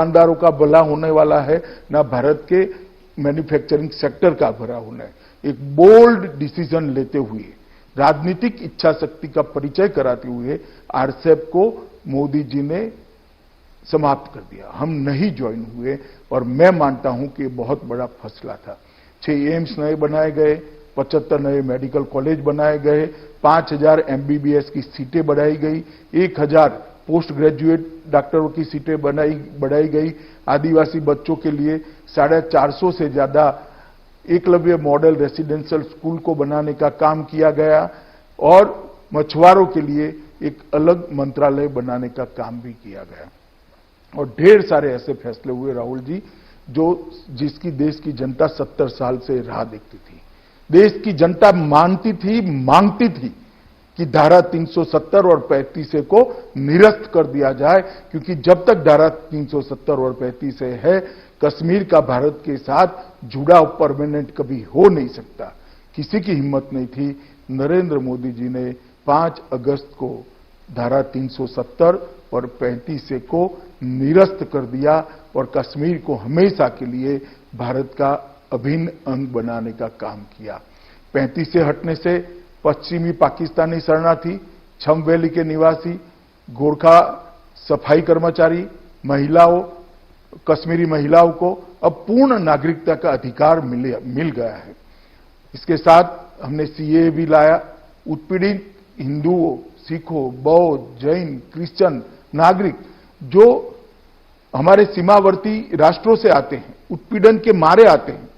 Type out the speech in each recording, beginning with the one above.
दुकानदारों का भला होने वाला है, ना भारत के मैन्युफैक्चरिंग सेक्टर का भला होना है। एक बोल्ड डिसीजन लेते हुए, राजनीतिक इच्छा शक्ति का परिचय कराते हुए आरसेप को मोदी जी ने समाप्त कर दिया। हम नहीं ज्वाइन हुए और मैं मानता हूं कि बहुत बड़ा फैसला था। 6 एम्स नए बनाए गए, 75 नए मेडिकल कॉलेज बनाए गए, 5000 एमबीबीएस की सीटें बढ़ाई गई, 1000 पोस्ट ग्रेजुएट डॉक्टरों की सीटें बढ़ाई गई। आदिवासी बच्चों के लिए 450 से ज्यादा एकलव्य मॉडल रेसिडेंशियल स्कूल को बनाने का काम किया गया और मछुआरों के लिए एक अलग मंत्रालय बनाने का काम भी किया गया। और ढेर सारे ऐसे फैसले हुए राहुल जी, जिसकी देश की जनता 70 साल से राह देखती थी। देश की जनता मानती थी, मांगती थी कि धारा 370 और 35 को निरस्त कर दिया जाए, क्योंकि जब तक धारा 370 और 35 है, कश्मीर का भारत के साथ जुड़ाव परमानेंट कभी हो नहीं सकता। किसी की हिम्मत नहीं थी। नरेंद्र मोदी जी ने 5 अगस्त को धारा 370 और 35 को निरस्त कर दिया और कश्मीर को हमेशा के लिए भारत का अभिन्न अंग बनाने का काम किया। 35 से हटने से पश्चिमी पाकिस्तानी शरणार्थी, छम वैली के निवासी, गोरखा सफाई कर्मचारी, महिलाओं, कश्मीरी महिलाओं को अब पूर्ण नागरिकता का अधिकार मिल गया है। इसके साथ हमने सीए भी लाया। उत्पीड़ित हिंदुओं, सिखों, बौद्ध, जैन, क्रिश्चियन नागरिक जो हमारे सीमावर्ती राष्ट्रों से आते हैं, उत्पीड़न के मारे आते हैं,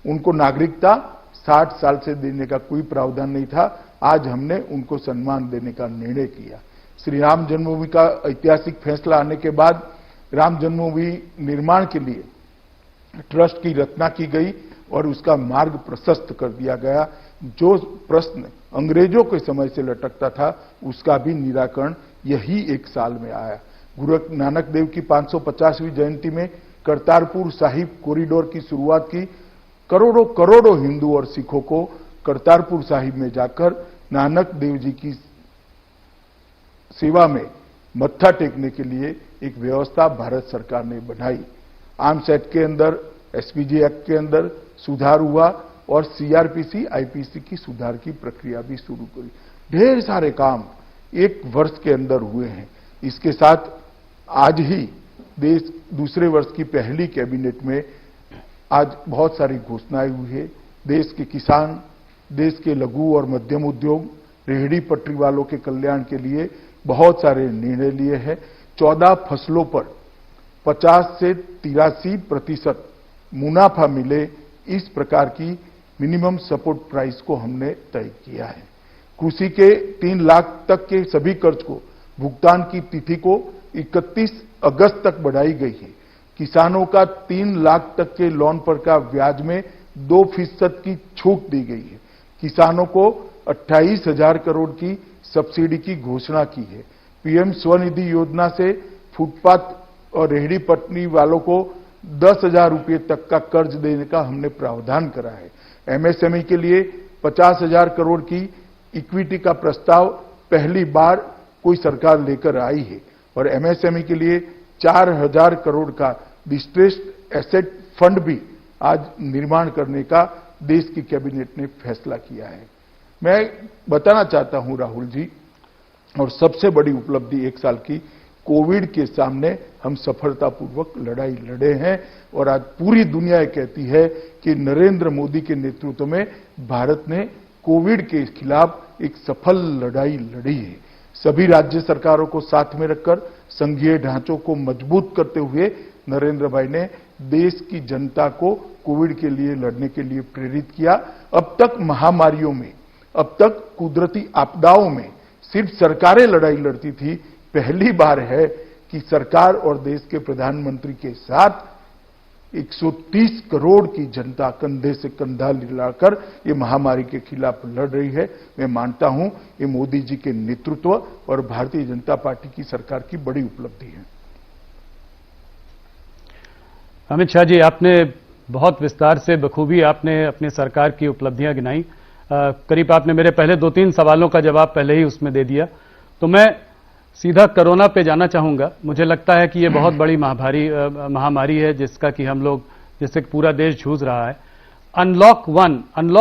उनको नागरिकता 60 साल से देने का कोई प्रावधान नहीं था। आज हमने उनको सम्मान देने का निर्णय किया। श्री राम जन्मभूमि का ऐतिहासिक फैसला आने के बाद राम जन्मभूमि निर्माण के लिए ट्रस्ट की रचना की गई और उसका मार्ग प्रशस्त कर दिया गया। जो प्रश्न अंग्रेजों के समय से लटकता था, उसका भी निराकरण यही 1 साल में आया। गुरु नानक देव की 550वीं जयंती में करतारपुर साहिब कॉरिडोर की शुरुआत की। करोड़ों करोड़ों हिंदू और सिखों को करतारपुर साहिब में जाकर नानक देव जी की सेवा में मत्था टेकने के लिए एक व्यवस्था भारत सरकार ने बनाई। आर्म्स एक्ट के अंदर, एसपीजी एक्ट के अंदर सुधार हुआ और सीआरपीसी, आईपीसी की सुधार की प्रक्रिया भी शुरू करी। ढेर सारे काम 1 वर्ष के अंदर हुए हैं। इसके साथ आज ही देश दूसरे वर्ष की पहली कैबिनेट में आज बहुत सारी घोषणाएं हुई है। देश के किसान, देश के लघु और मध्यम उद्योग, रेहड़ी पटरी वालों के कल्याण के लिए बहुत सारे निर्णय लिए हैं। 14 फसलों पर 50 से 83% मुनाफा मिले, इस प्रकार की मिनिमम सपोर्ट प्राइस को हमने तय किया है। कृषि के 3 लाख तक के सभी कर्ज को भुगतान की तिथि को 31 अगस्त तक बढ़ाई गई है। किसानों का 3 लाख तक के लोन पर का ब्याज में 2% की छूट दी गई है। किसानों को 28,000 करोड़ की सब्सिडी की घोषणा की है। पीएम स्वनिधि योजना से फुटपाथ और रेहड़ी पटरी वालों को 10,000 रुपये तक का कर्ज देने का हमने प्रावधान करा है। एमएसएमई के लिए 50,000 करोड़ की इक्विटी का प्रस्ताव पहली बार कोई सरकार लेकर आई है और एमएसएमई के लिए 4,000 करोड़ का डिस्ट्रेस्ड एसेट फंड भी आज निर्माण करने का देश की कैबिनेट ने फैसला किया है। मैं बताना चाहता हूं राहुल जी, और सबसे बड़ी उपलब्धि 1 साल की, कोविड के सामने हम सफलतापूर्वक लड़ाई लड़े हैं और आज पूरी दुनिया कहती है कि नरेंद्र मोदी के नेतृत्व में भारत ने कोविड के खिलाफ एक सफल लड़ाई लड़ी है। सभी राज्य सरकारों को साथ में रखकर संघीय ढांचों को मजबूत करते हुए नरेंद्र भाई ने देश की जनता को कोविड के लिए लड़ने के लिए प्रेरित किया। अब तक महामारियों में, अब तक कुदरती आपदाओं में सिर्फ सरकारें लड़ाई लड़ती थी। पहली बार है कि सरकार और देश के प्रधानमंत्री के साथ 130 करोड़ की जनता कंधे से कंधा मिलाकर ये महामारी के खिलाफ लड़ रही है। मैं मानता हूं ये मोदी जी के नेतृत्व और भारतीय जनता पार्टी की सरकार की बड़ी उपलब्धि है। अमित शाह जी, आपने बहुत विस्तार से बखूबी आपने अपनी सरकार की उपलब्धियां गिनाई। करीब आपने मेरे पहले 2-3 सवालों का जवाब पहले ही उसमें दे दिया। तो मैं सीधा कोरोना पे जाना चाहूंगा। मुझे लगता है कि ये बहुत बड़ी महामारी है जिससे पूरा देश जूझ रहा है। Unlock 1, unlock